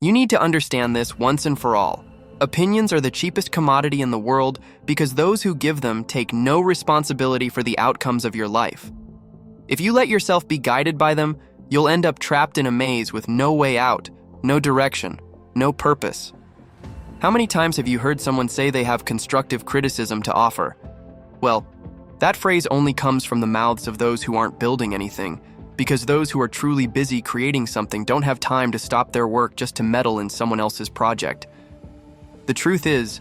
You need to understand this once and for all. Opinions are the cheapest commodity in the world because those who give them take no responsibility for the outcomes of your life. If you let yourself be guided by them, you'll end up trapped in a maze with no way out, no direction, no purpose. How many times have you heard someone say they have constructive criticism to offer? Well, that phrase only comes from the mouths of those who aren't building anything, because those who are truly busy creating something don't have time to stop their work just to meddle in someone else's project. The truth is,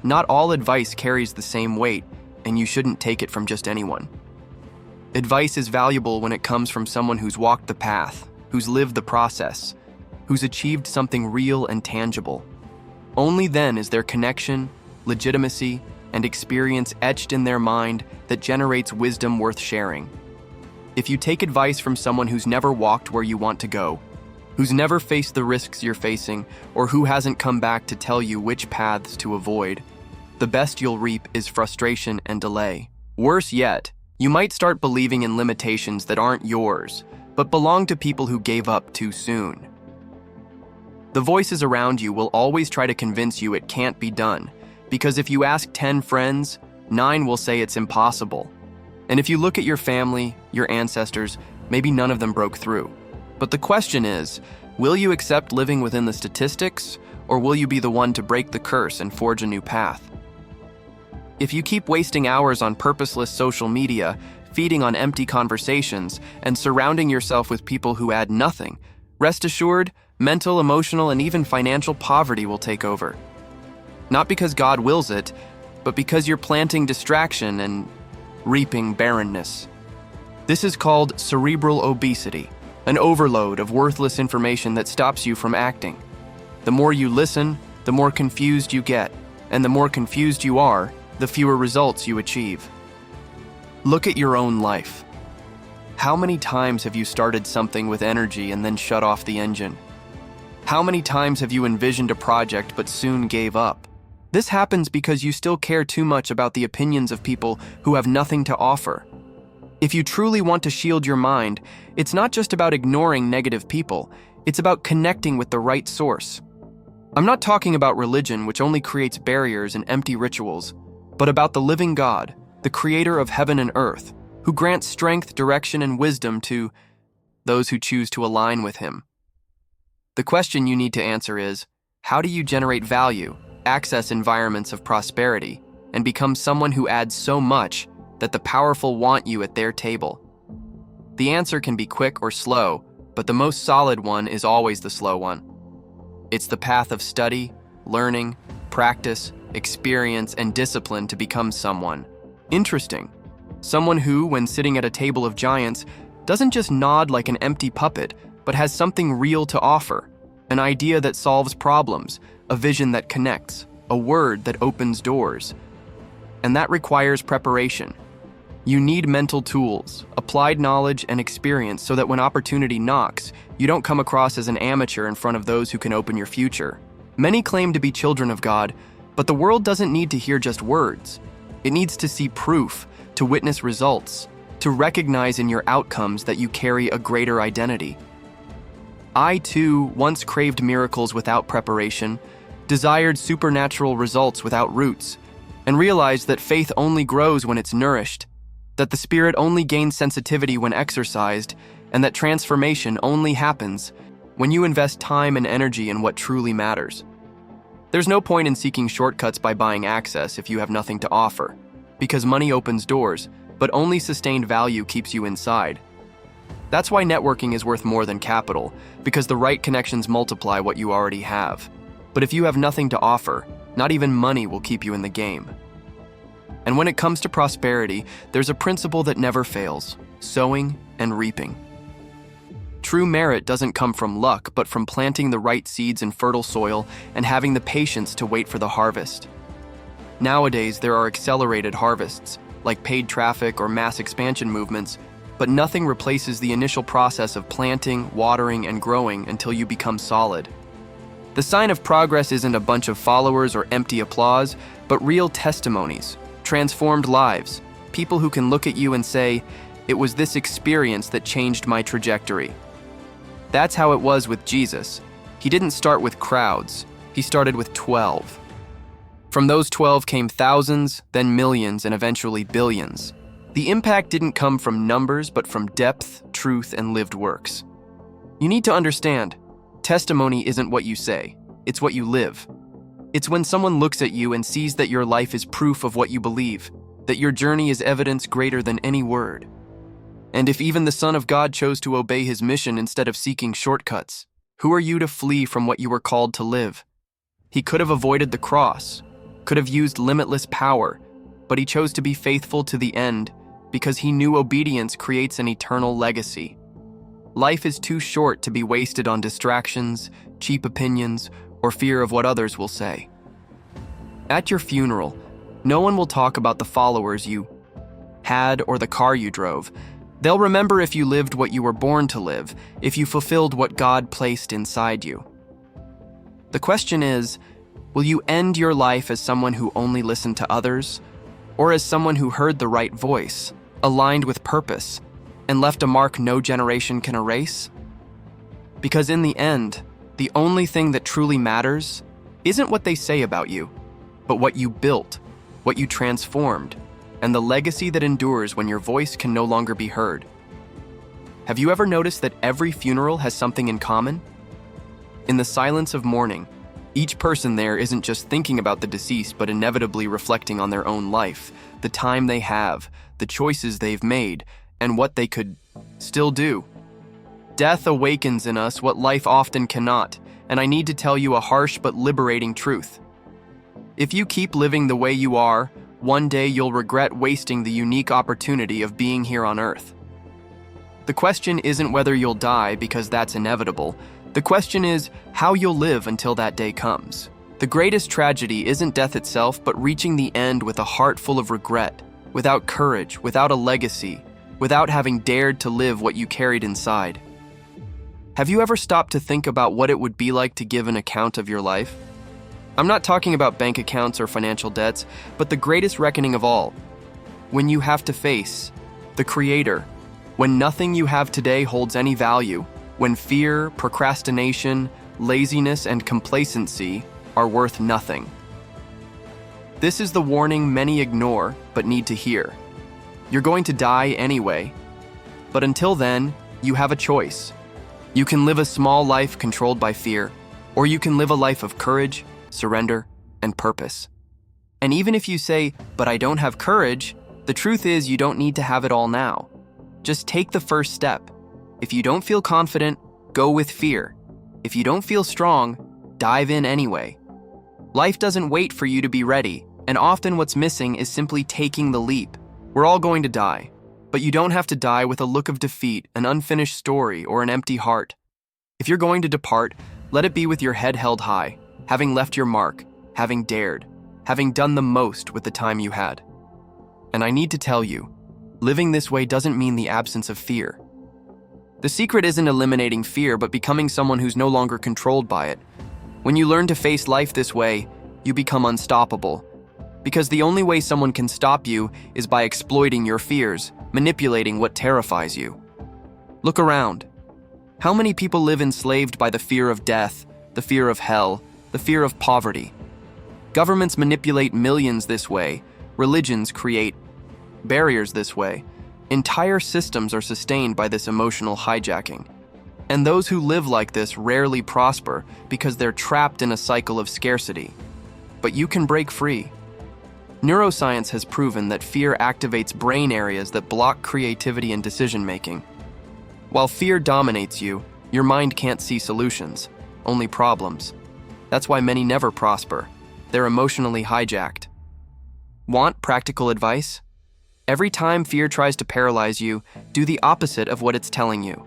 not all advice carries the same weight, and you shouldn't take it from just anyone. Advice is valuable when it comes from someone who's walked the path, who's lived the process, who's achieved something real and tangible. Only then is there connection, legitimacy, and experience etched in their mind that generates wisdom worth sharing. If you take advice from someone who's never walked where you want to go, who's never faced the risks you're facing, or who hasn't come back to tell you which paths to avoid, the best you'll reap is frustration and delay. Worse yet, you might start believing in limitations that aren't yours, but belong to people who gave up too soon. The voices around you will always try to convince you it can't be done, because if you ask 10 friends, 9 will say it's impossible. And if you look at your family, your ancestors, maybe none of them broke through. But the question is, will you accept living within the statistics, or will you be the one to break the curse and forge a new path? If you keep wasting hours on purposeless social media, feeding on empty conversations, and surrounding yourself with people who add nothing, rest assured, mental, emotional, and even financial poverty will take over. Not because God wills it, but because you're planting distraction and reaping barrenness. This is called cerebral obesity, an overload of worthless information that stops you from acting. The more you listen, the more confused you get, and the more confused you are, the fewer results you achieve. Look at your own life. How many times have you started something with energy and then shut off the engine? How many times have you envisioned a project but soon gave up? This happens because you still care too much about the opinions of people who have nothing to offer. If you truly want to shield your mind, it's not just about ignoring negative people, it's about connecting with the right source. I'm not talking about religion, which only creates barriers and empty rituals, but about the living God, the creator of heaven and earth, who grants strength, direction, and wisdom to those who choose to align with him. The question you need to answer is, how do you generate value, access environments of prosperity, and become someone who adds so much that the powerful want you at their table? The answer can be quick or slow, but the most solid one is always the slow one. It's the path of study, learning, practice, experience, and discipline to become someone interesting. Someone who, when sitting at a table of giants, doesn't just nod like an empty puppet, but has something real to offer, an idea that solves problems, a vision that connects, a word that opens doors. And that requires preparation. You need mental tools, applied knowledge, and experience so that when opportunity knocks, you don't come across as an amateur in front of those who can open your future. Many claim to be children of God, but the world doesn't need to hear just words. It needs to see proof, to witness results, to recognize in your outcomes that you carry a greater identity. I, too, once craved miracles without preparation, desired supernatural results without roots, and realized that faith only grows when it's nourished, that the spirit only gains sensitivity when exercised, and that transformation only happens when you invest time and energy in what truly matters. There's no point in seeking shortcuts by buying access if you have nothing to offer, because money opens doors, but only sustained value keeps you inside. That's why networking is worth more than capital, because the right connections multiply what you already have. But if you have nothing to offer, not even money will keep you in the game. And when it comes to prosperity, there's a principle that never fails: sowing and reaping. True merit doesn't come from luck, but from planting the right seeds in fertile soil and having the patience to wait for the harvest. Nowadays, there are accelerated harvests, like paid traffic or mass expansion movements, but nothing replaces the initial process of planting, watering, and growing until you become solid. The sign of progress isn't a bunch of followers or empty applause, but real testimonies, transformed lives, people who can look at you and say, "It was this experience that changed my trajectory." That's how it was with Jesus. He didn't start with crowds, he started with 12. From those 12 came thousands, then millions, and eventually billions. The impact didn't come from numbers, but from depth, truth, and lived works. You need to understand, testimony isn't what you say, it's what you live. It's when someone looks at you and sees that your life is proof of what you believe, that your journey is evidence greater than any word. And if even the Son of God chose to obey his mission instead of seeking shortcuts, who are you to flee from what you were called to live? He could have avoided the cross, could have used limitless power, but he chose to be faithful to the end because he knew obedience creates an eternal legacy. Life is too short to be wasted on distractions, cheap opinions, or fear of what others will say. At your funeral, no one will talk about the followers you had or the car you drove. They'll remember if you lived what you were born to live, if you fulfilled what God placed inside you. The question is, will you end your life as someone who only listened to others, or as someone who heard the right voice, aligned with purpose, and left a mark no generation can erase? Because in the end, the only thing that truly matters isn't what they say about you, but what you built, what you transformed, and the legacy that endures when your voice can no longer be heard. Have you ever noticed that every funeral has something in common? In the silence of mourning, each person there isn't just thinking about the deceased, but inevitably reflecting on their own life, the time they have, the choices they've made, and what they could still do. Death awakens in us what life often cannot, and I need to tell you a harsh but liberating truth. If you keep living the way you are, one day you'll regret wasting the unique opportunity of being here on Earth. The question isn't whether you'll die, because that's inevitable. The question is how you'll live until that day comes. The greatest tragedy isn't death itself, but reaching the end with a heart full of regret, without courage, without a legacy, without having dared to live what you carried inside. Have you ever stopped to think about what it would be like to give an account of your life? I'm not talking about bank accounts or financial debts, but the greatest reckoning of all, when you have to face the Creator, when nothing you have today holds any value, when fear, procrastination, laziness, and complacency are worth nothing. This is the warning many ignore but need to hear. You're going to die anyway, but until then, you have a choice. You can live a small life controlled by fear, or you can live a life of courage, surrender, and purpose. And even if you say, "But I don't have courage," the truth is you don't need to have it all now. Just take the first step. If you don't feel confident, go with fear. If you don't feel strong, dive in anyway. Life doesn't wait for you to be ready, and often what's missing is simply taking the leap. We're all going to die, but you don't have to die with a look of defeat, an unfinished story, or an empty heart. If you're going to depart, let it be with your head held high, having left your mark, having dared, having done the most with the time you had. And I need to tell you, living this way doesn't mean the absence of fear. The secret isn't eliminating fear, but becoming someone who's no longer controlled by it. When you learn to face life this way, you become unstoppable. Because the only way someone can stop you is by exploiting your fears, manipulating what terrifies you. Look around. How many people live enslaved by the fear of death, the fear of hell, the fear of poverty? Governments manipulate millions this way. Religions create barriers this way. Entire systems are sustained by this emotional hijacking. And those who live like this rarely prosper because they're trapped in a cycle of scarcity. But you can break free. Neuroscience has proven that fear activates brain areas that block creativity and decision-making. While fear dominates you, your mind can't see solutions, only problems. That's why many never prosper. They're emotionally hijacked. Want practical advice? Every time fear tries to paralyze you, do the opposite of what it's telling you.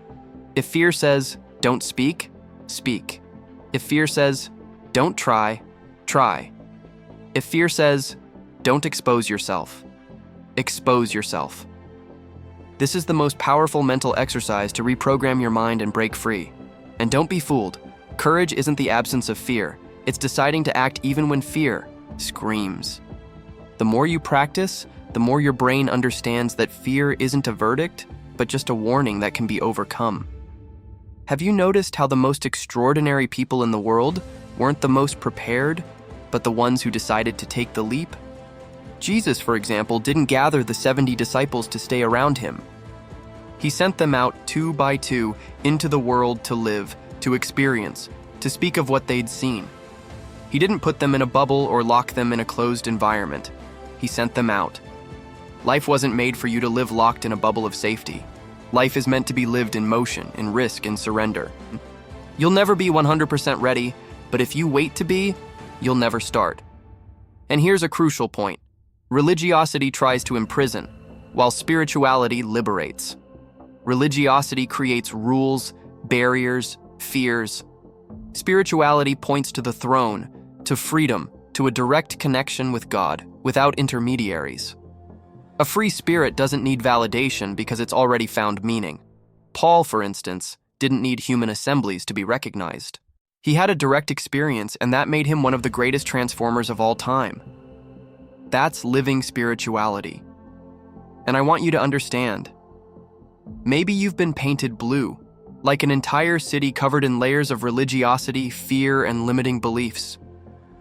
If fear says, "Don't speak," speak. If fear says, "Don't try," try. If fear says, "Don't expose yourself," expose yourself. This is the most powerful mental exercise to reprogram your mind and break free. And don't be fooled. Courage isn't the absence of fear. It's deciding to act even when fear screams. The more you practice, the more your brain understands that fear isn't a verdict, but just a warning that can be overcome. Have you noticed how the most extraordinary people in the world weren't the most prepared, but the ones who decided to take the leap? Jesus, for example, didn't gather the 70 disciples to stay around him. He sent them out 2 by 2 into the world to live, to experience, to speak of what they'd seen. He didn't put them in a bubble or lock them in a closed environment. He sent them out. Life wasn't made for you to live locked in a bubble of safety. Life is meant to be lived in motion, in risk, in surrender. You'll never be 100% ready, but if you wait to be, you'll never start. And here's a crucial point. Religiosity tries to imprison, while spirituality liberates. Religiosity creates rules, barriers, fears. Spirituality points to the throne, to freedom, to a direct connection with God, without intermediaries. A free spirit doesn't need validation because it's already found meaning. Paul, for instance, didn't need human assemblies to be recognized. He had a direct experience, and that made him one of the greatest transformers of all time. That's living spirituality. And I want you to understand. Maybe you've been painted blue, like an entire city covered in layers of religiosity, fear, and limiting beliefs.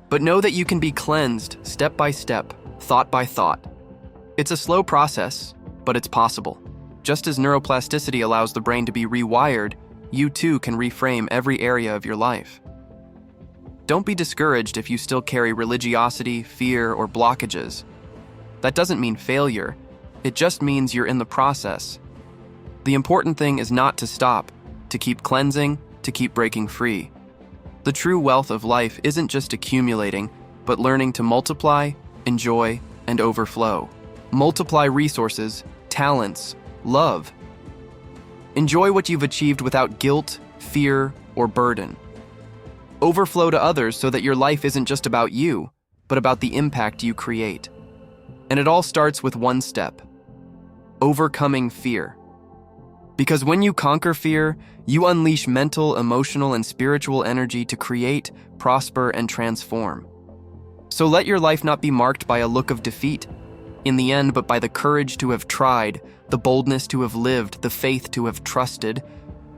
But know that you can be cleansed step by step, thought by thought. It's a slow process, but it's possible. Just as neuroplasticity allows the brain to be rewired, you too can reframe every area of your life. Don't be discouraged if you still carry religiosity, fear, or blockages. That doesn't mean failure. It just means you're in the process. The important thing is not to stop, to keep cleansing, to keep breaking free. The true wealth of life isn't just accumulating, but learning to multiply, enjoy, and overflow. Multiply resources, talents, love. Enjoy what you've achieved without guilt, fear, or burden. Overflow to others so that your life isn't just about you, but about the impact you create. And it all starts with one step: overcoming fear. Because when you conquer fear, you unleash mental, emotional, and spiritual energy to create, prosper, and transform. So let your life not be marked by a look of defeat, in the end, but by the courage to have tried, the boldness to have lived, the faith to have trusted.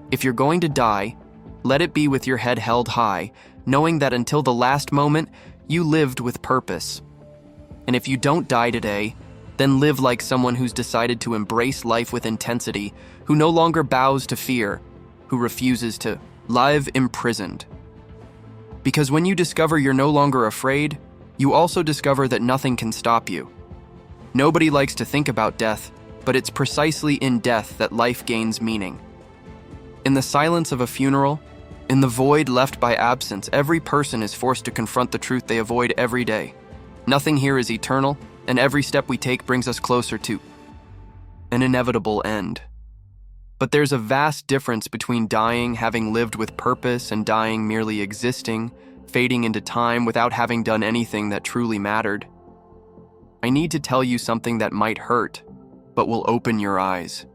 If you're going to die, let it be with your head held high, knowing that until the last moment, you lived with purpose. And if you don't die today, then live like someone who's decided to embrace life with intensity, who no longer bows to fear, who refuses to live imprisoned. Because when you discover you're no longer afraid, you also discover that nothing can stop you. Nobody likes to think about death, but it's precisely in death that life gains meaning. In the silence of a funeral, in the void left by absence, every person is forced to confront the truth they avoid every day. Nothing here is eternal, and every step we take brings us closer to an inevitable end. But there's a vast difference between dying having lived with purpose and dying merely existing, fading into time without having done anything that truly mattered. I need to tell you something that might hurt, but will open your eyes.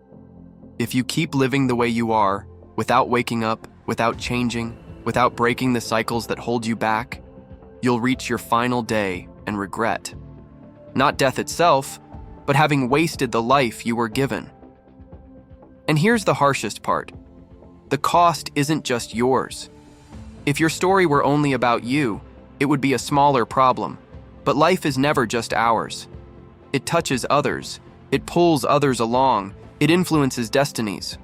If you keep living the way you are, without waking up, without changing, without breaking the cycles that hold you back, you'll reach your final day and regret. Not death itself, but having wasted the life you were given. And here's the harshest part. The cost isn't just yours. If your story were only about you, it would be a smaller problem. But life is never just ours. It touches others. It pulls others along. It influences destinies.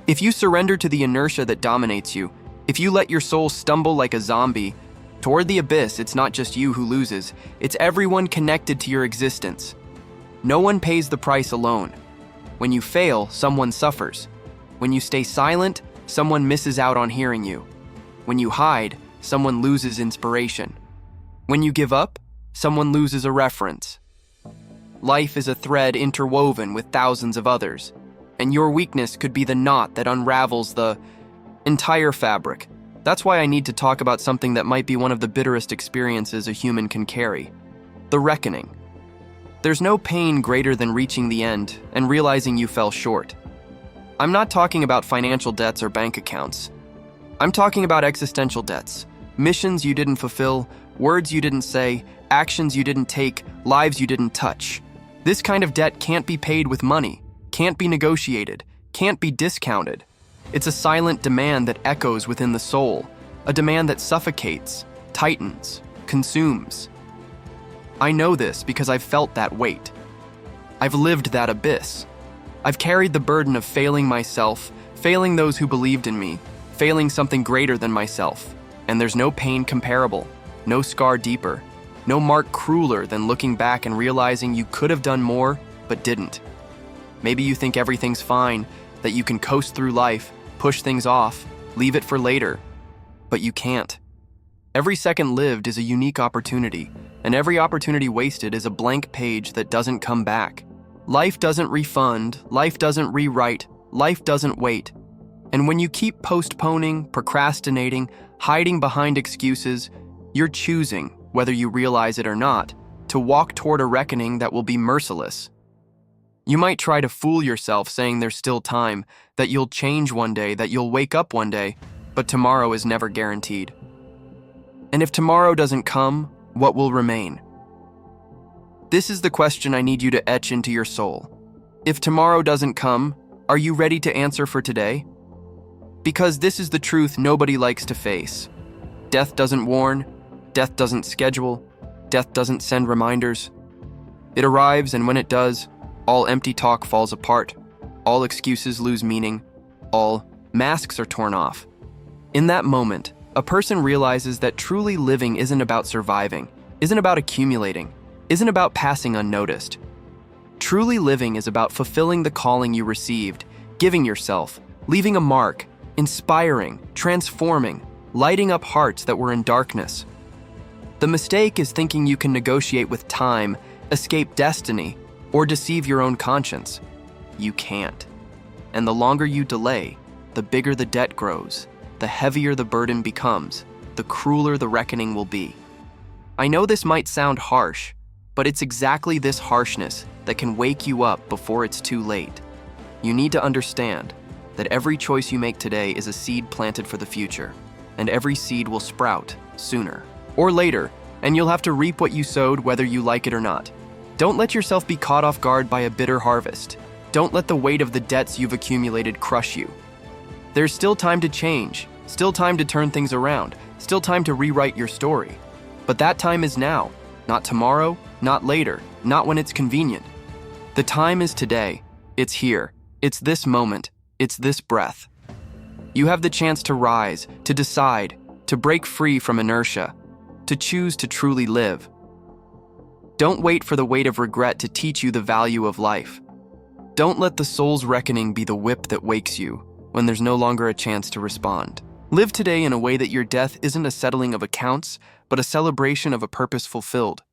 If you surrender to the inertia that dominates you, if you let your soul stumble like a zombie toward the abyss, it's not just you who loses. It's everyone connected to your existence. No one pays the price alone. When you fail, someone suffers. When you stay silent, someone misses out on hearing you. When you hide, someone loses inspiration. When you give up, someone loses a reference. Life is a thread interwoven with thousands of others, and your weakness could be the knot that unravels the entire fabric. That's why I need to talk about something that might be one of the bitterest experiences a human can carry: the reckoning. There's no pain greater than reaching the end and realizing you fell short. I'm not talking about financial debts or bank accounts. I'm talking about existential debts, missions you didn't fulfill, words you didn't say, actions you didn't take, lives you didn't touch. This kind of debt can't be paid with money, can't be negotiated, can't be discounted. It's a silent demand that echoes within the soul, a demand that suffocates, tightens, consumes. I know this because I've felt that weight. I've lived that abyss. I've carried the burden of failing myself, failing those who believed in me, failing something greater than myself. And there's no pain comparable, no scar deeper, no mark crueler than looking back and realizing you could have done more, but didn't. Maybe you think everything's fine, that you can coast through life, push things off, leave it for later. But you can't. Every second lived is a unique opportunity, and every opportunity wasted is a blank page that doesn't come back. Life doesn't refund, life doesn't rewrite, life doesn't wait. And when you keep postponing, procrastinating, hiding behind excuses, you're choosing, whether you realize it or not, to walk toward a reckoning that will be merciless. You might try to fool yourself saying there's still time, that you'll change one day, that you'll wake up one day, but tomorrow is never guaranteed. And if tomorrow doesn't come, what will remain? This is the question I need you to etch into your soul. If tomorrow doesn't come, are you ready to answer for today? Because this is the truth nobody likes to face. Death doesn't warn, death doesn't schedule, death doesn't send reminders. It arrives, and when it does, all empty talk falls apart, all excuses lose meaning, all masks are torn off. In that moment, a person realizes that truly living isn't about surviving, isn't about accumulating, isn't about passing unnoticed. Truly living is about fulfilling the calling you received, giving yourself, leaving a mark, inspiring, transforming, lighting up hearts that were in darkness. The mistake is thinking you can negotiate with time, escape destiny, or deceive your own conscience. You can't. And the longer you delay, the bigger the debt grows, the heavier the burden becomes, the crueler the reckoning will be. I know this might sound harsh, but it's exactly this harshness that can wake you up before it's too late. You need to understand that every choice you make today is a seed planted for the future, and every seed will sprout sooner or later, and you'll have to reap what you sowed whether you like it or not. Don't let yourself be caught off guard by a bitter harvest. Don't let the weight of the debts you've accumulated crush you. There's still time to change, still time to turn things around, still time to rewrite your story. But that time is now, not tomorrow, not later, not when it's convenient. The time is today. It's here. It's this moment. It's this breath. You have the chance to rise, to decide, to break free from inertia, to choose to truly live. Don't wait for the weight of regret to teach you the value of life. Don't let the soul's reckoning be the whip that wakes you when there's no longer a chance to respond. Live today in a way that your death isn't a settling of accounts, but a celebration of a purpose fulfilled.